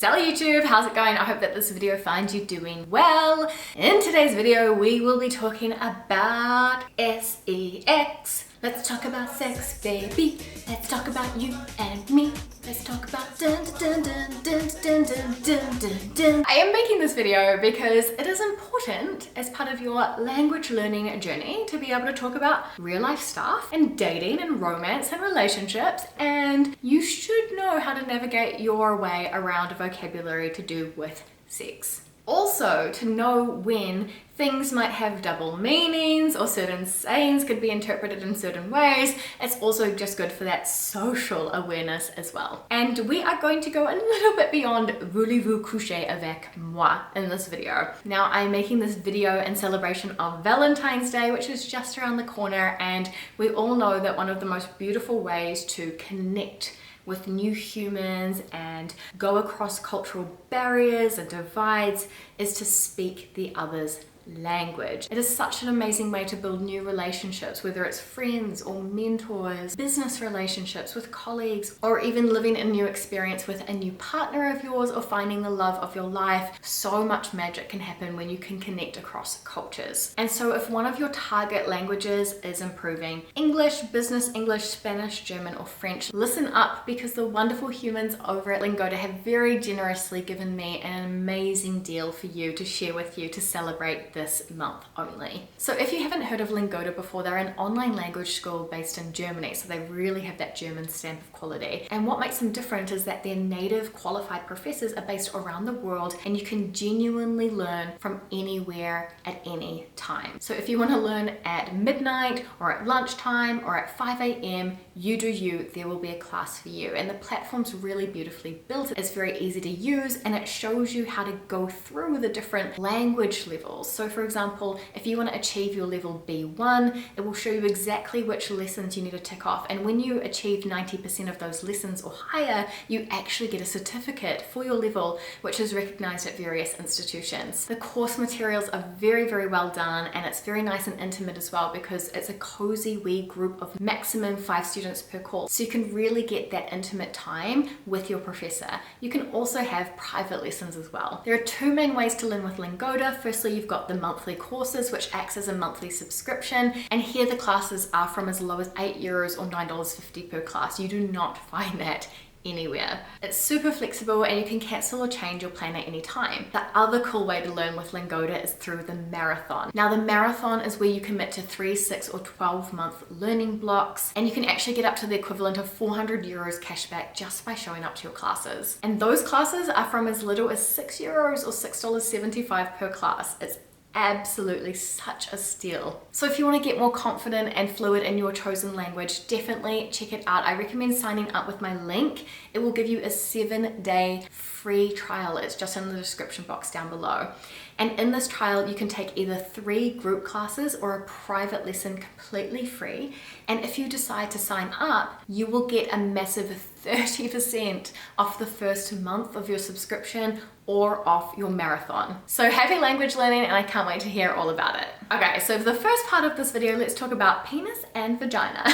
Salut YouTube, how's it going? I hope that this video finds you doing well. In today's video, we will be talking about sex. Let's talk about sex, baby. Let's talk about you and me. Let's talk about dun dun dun dun dun dun dun dun dun. I am making this video because it is important as part of your language learning journey to be able to talk about real life stuff and dating and romance and relationships, and you should know how to navigate your way around a vocabulary to do with sex. Also, to know when things might have double meanings or certain sayings could be interpreted in certain ways. It's also just good for that social awareness as well. And we are going to go a little bit beyond Voulez-vous, couchez, avec moi in this video. Now, I'm making this video in celebration of Valentine's Day, which is just around the corner, and we all know that one of the most beautiful ways to connect with new humans and go across cultural barriers and divides is to speak the other's language. It is such an amazing way to build new relationships, whether it's friends or mentors, business relationships with colleagues, or even living a new experience with a new partner of yours or finding the love of your life. So much magic can happen when you can connect across cultures. And so if one of your target languages is improving English, business English, Spanish, German, or French, listen up, because the wonderful humans over at Lingoda have very generously given me an amazing deal for you to share with you to celebrate this month only. So if you haven't heard of Lingoda before, they're an online language school based in Germany, so they really have that German stamp of quality. And what makes them different is that their native qualified professors are based around the world, and you can genuinely learn from anywhere at any time. So if you want to learn at midnight or at lunchtime or at 5 a.m, you do you, there will be a class for you. And the platform's really beautifully built. It's very easy to use, and it shows you how to go through the different language levels. So for example, if you want to achieve your level B1, it will show you exactly which lessons you need to tick off. And when you achieve 90% of those lessons or higher, you actually get a certificate for your level, which is recognized at various institutions. The course materials are very, very well done, and it's very nice and intimate as well, because it's a cozy wee group of maximum 5 students per course. So you can really get that intimate time with your professor. You can also have private lessons as well. There are 2 main ways to learn with Lingoda. Firstly, you've got the monthly courses, which acts as a monthly subscription, and here the classes are from as low as €8 or $9.50 per class. You do not find that anywhere. It's super flexible, and you can cancel or change your plan at any time. The other cool way to learn with Lingoda is through the marathon. Now, the marathon is where you commit to 3, 6, or 12-month learning blocks, and you can actually get up to the equivalent of €400 cashback just by showing up to your classes. And those classes are from as little as €6 or $6.75 per class. It's absolutely such a steal. So if you want to get more confident and fluid in your chosen language, definitely check it out. I recommend signing up with my link. It will give you a 7-day free trial. It's just in the description box down below. And in this trial, you can take either 3 group classes or a private lesson completely free. And if you decide to sign up, you will get a massive 30% off the first month of your subscription or off your marathon. So happy language learning, and I can't wait to hear all about it. Okay, so for the first part of this video, let's talk about penis and vagina.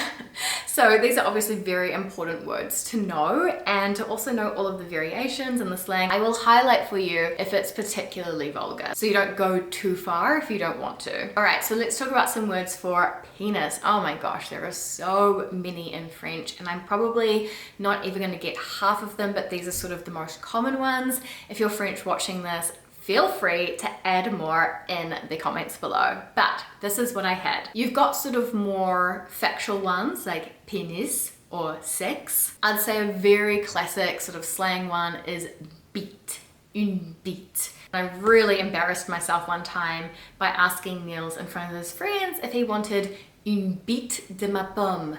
So these are obviously very important words to know, and to also know all of the variations and the slang. I will highlight for you if it's particularly vulgar, so you don't go too far if you don't want to. All right, so let's talk about some words for penis. Oh my gosh, there are so many in French, and I'm probably not even going to get half of them, but these are sort of the most common ones. If you're French watching this, feel free to add more in the comments below. But this is what I had. You've got sort of more factual ones like penis or sex. I'd say a very classic sort of slang one is bite, une bite. I really embarrassed myself one time by asking Niels in front of his friends if he wanted une bite de ma pomme,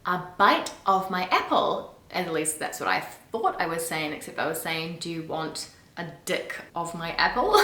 a bite of my apple. At least that's what I thought I was saying, except I was saying, do you want a dick of my apple?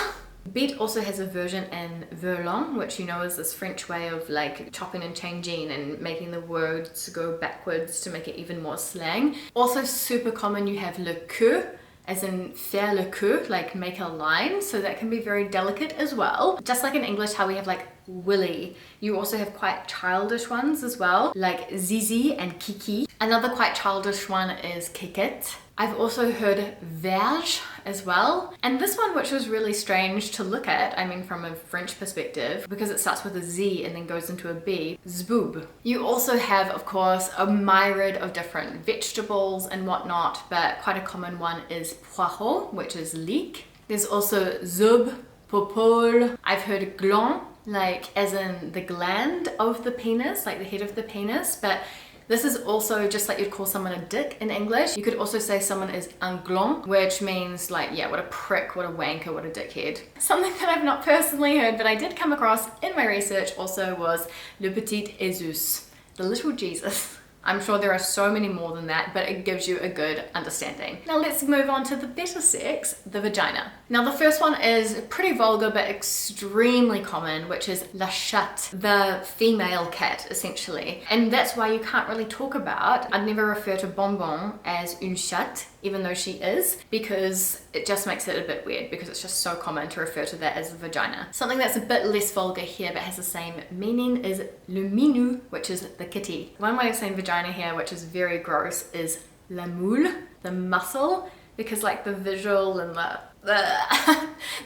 Bite also has a version in verlan, which you know is this French way of like chopping and changing and making the words go backwards to make it even more slang. Also super common, you have le queue, as in faire le queue, like make a line, so that can be very delicate as well. Just like in English how we have like willy, you also have quite childish ones as well, like zizi and kiki. Another quite childish one is kiket. I've also heard verge as well. And this one, which was really strange to look at, I mean from a French perspective, because it starts with a Z and then goes into a B, zboob. You also have, of course, a myriad of different vegetables and whatnot, but quite a common one is poireau, which is leek. There's also zub, popole. I've heard gland, like as in the gland of the penis, like the head of the penis, but this is also just like you'd call someone a dick in English. You could also say someone is un gland, which means like, yeah, what a prick, what a wanker, what a dickhead. Something that I've not personally heard, but I did come across in my research also was le petit Jésus, the little Jesus. I'm sure there are so many more than that, but it gives you a good understanding. Now let's move on to the better sex, the vagina. Now the first one is pretty vulgar but extremely common, which is la chatte, the female cat essentially. And that's why you can't really talk about, I'd never refer to Bonbon as une chatte, even though she is, because it just makes it a bit weird because it's just so common to refer to that as the vagina. Something that's a bit less vulgar here but has the same meaning is le minou, which is the kitty. One way of saying vagina here, which is very gross, is la moule, the muscle, because like the visual and the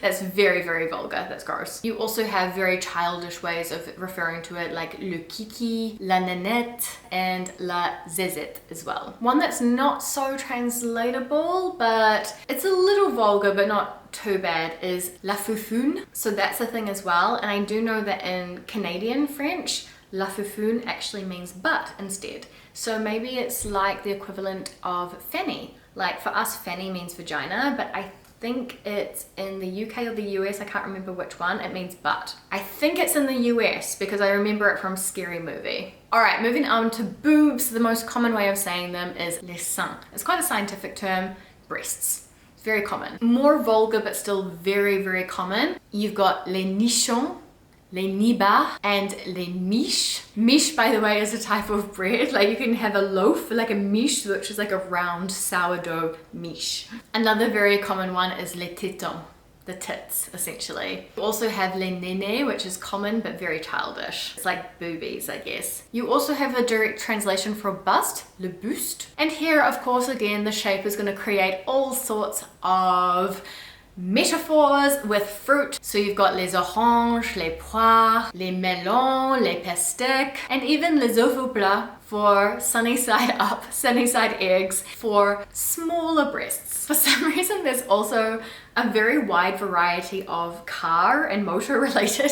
that's very, very vulgar. That's gross. You also have very childish ways of referring to it, like le kiki, la nanette, and la zezette as well. One that's not so translatable, but it's a little vulgar, but not too bad, is la foufoune. So that's a thing as well. And I do know that in Canadian French, la foufoune actually means butt instead. So maybe it's like the equivalent of fanny. Like for us, fanny means vagina, but I think it's in the UK or the US, I can't remember which one, it means butt. I think it's in the US because I remember it from Scary Movie. Alright, moving on to boobs. The most common way of saying them is les seins. It's quite a scientific term, breasts. It's very common. More vulgar but still very, very common. You've got les nichons, les nibards, and les miches. Miche, by the way, is a type of bread. Like you can have a loaf, like a miche, which is like a round sourdough miche. Another very common one is les tétons, the tits, essentially. You also have les nénés, which is common but very childish. It's like boobies, I guess. You also have a direct translation for bust, le buste. And here, of course, again, the shape is going to create all sorts of metaphors with fruit. So you've got les oranges, les poires, les melons, les pastèques, and even les œufs au plat for sunny side up, sunny side eggs for smaller breasts. For some reason, there's also a very wide variety of car and motor related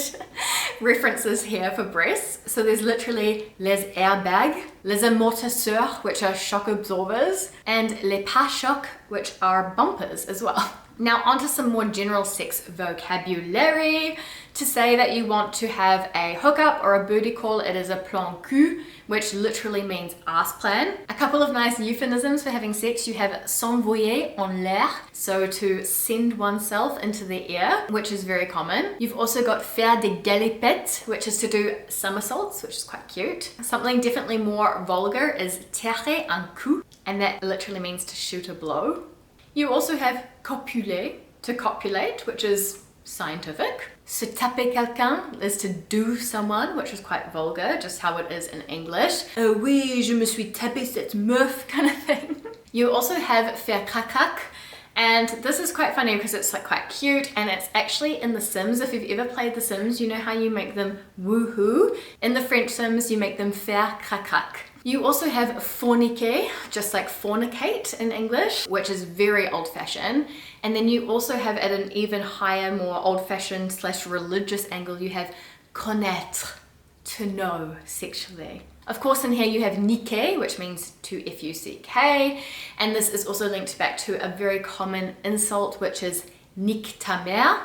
references here for breasts. So there's literally les airbags, les amortisseurs, which are shock absorbers, and les pare-chocs, which are bumpers as well. Now onto some more general sex vocabulary. To say that you want to have a hookup or a booty call, it is a plan cul, which literally means ass plan. A couple of nice euphemisms for having sex. You have s'envoyer en l'air, so to send oneself into the air, which is very common. You've also got faire des galipettes, which is to do somersaults, which is quite cute. Something definitely more vulgar is tirer un coup, and that literally means to shoot a blow. You also have copuler, to copulate, which is scientific. Se taper quelqu'un is to do someone, which is quite vulgar, just how it is in English. Oui, je me suis tapé cette meuf kind of thing. You also have faire crac-crac, and this is quite funny because it's like quite cute, and it's actually in The Sims. If you've ever played The Sims, you know how you make them woohoo. In the French Sims, you make them faire crac-crac. You also have forniquer, just like fornicate in English, which is very old-fashioned. And then you also have at an even higher, more old-fashioned / religious angle, you have connaître, to know sexually. Of course, in here you have niquer, which means to F-U-C-K. And this is also linked back to a very common insult, which is nique ta mère,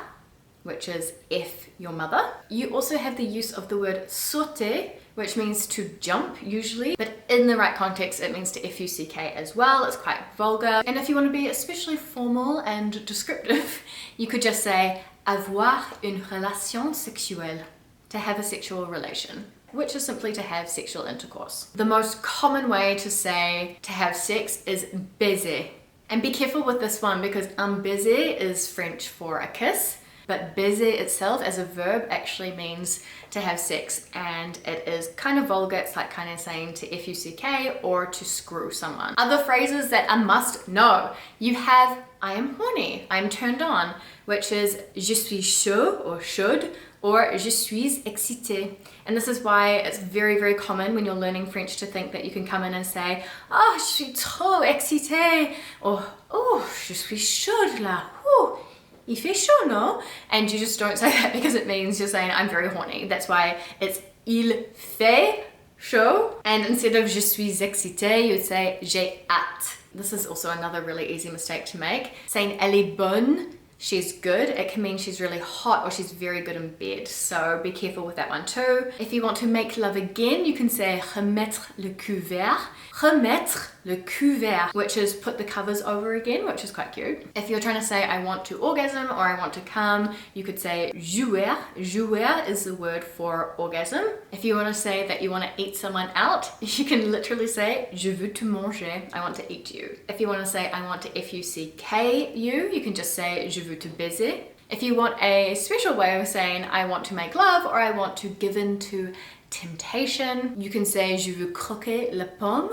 which is F your mother. You also have the use of the word sauter, which means to jump usually, but in the right context it means to F-U-C-K as well. It's quite vulgar. And if you want to be especially formal and descriptive, you could just say avoir une relation sexuelle, to have a sexual relation, which is simply to have sexual intercourse. The most common way to say to have sex is baiser. And be careful with this one because un baiser is French for a kiss, But baiser itself as a verb actually means to have sex, and it is kind of vulgar. It's like kind of saying to F-U-C-K or to screw someone. Other phrases that are must know. You have I am horny, I'm turned on, which is je suis chaud or should, or je suis excité. And this is why it's very, very common when you're learning French to think that you can come in and say, oh, je suis trop excité, or oh, je suis chaude là, oh, il fait chaud, no? And you just don't say that because it means you're saying I'm very horny. That's why it's il fait chaud, and instead of je suis excité, you'd say j'ai hâte. This is also another really easy mistake to make. Saying elle est bonne, she's good, it can mean she's really hot or she's very good in bed. So be careful with that one too. If you want to make love again, you can say remettre le couvert. Remettre le couvert, which is put the covers over again, which is quite cute. If you're trying to say I want to orgasm or I want to come, you could say jouer. Jouer is the word for orgasm. If you want to say that you want to eat someone out, you can literally say je veux te manger, I want to eat you. If you want to say I want to F-U-C-K you, you can just say je veux te baiser. If you want a special way of saying I want to make love or I want to give in to temptation, you can say je veux croquer la pomme.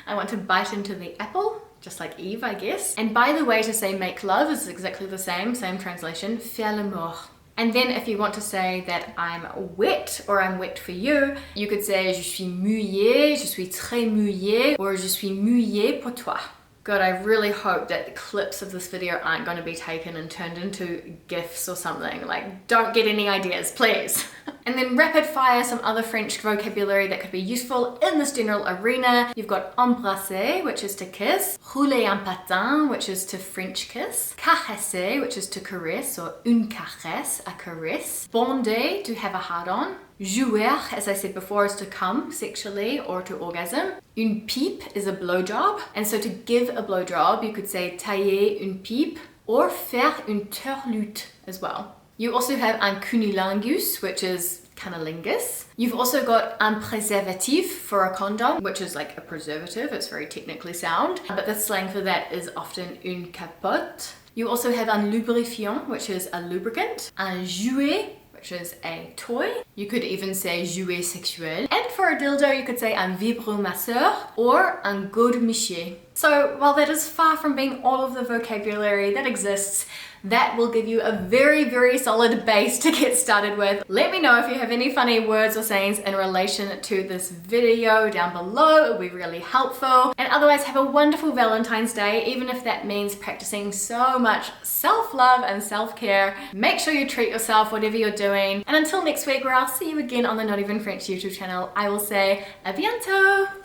I want to bite into the apple, just like Eve, I guess. And by the way, to say make love is exactly the same translation, faire l'amour. And then if you want to say that I'm wet or I'm wet for you, you could say je suis mouillé, je suis très mouillé, or je suis mouillé pour toi. God, I really hope that the clips of this video aren't going to be taken and turned into GIFs or something. Like, don't get any ideas, please. And then rapid fire, some other French vocabulary that could be useful in this general arena. You've got embrasser, which is to kiss. Rouler un patin, which is to French kiss. Caresser, which is to caress, or une caresse, a caress. Bander, to have a hard-on. Jouer, as I said before, is to come sexually or to orgasm. Une pipe is a blowjob, and so to give a blowjob, you could say tailler une pipe or faire une turlute as well. You also have un cunnilingus, which is cunnilingus. You've also got un préservatif for a condom, which is like a preservative. It's very technically sound, but the slang for that is often une capote. You also have un lubrifiant, which is a lubricant. Un jouet, which is a toy. You could even say jouet sexuel. And for a dildo, you could say un vibromasseur or un godemiché. So while that is far from being all of the vocabulary that exists, that will give you a very, very solid base to get started with. Let me know if you have any funny words or sayings in relation to this video down below. It would be really helpful. And otherwise, have a wonderful Valentine's Day, even if that means practicing so much self-love and self-care. Make sure you treat yourself, whatever you're doing. And until next week, where I'll see you again on the Not Even French YouTube channel, I will say à bientôt!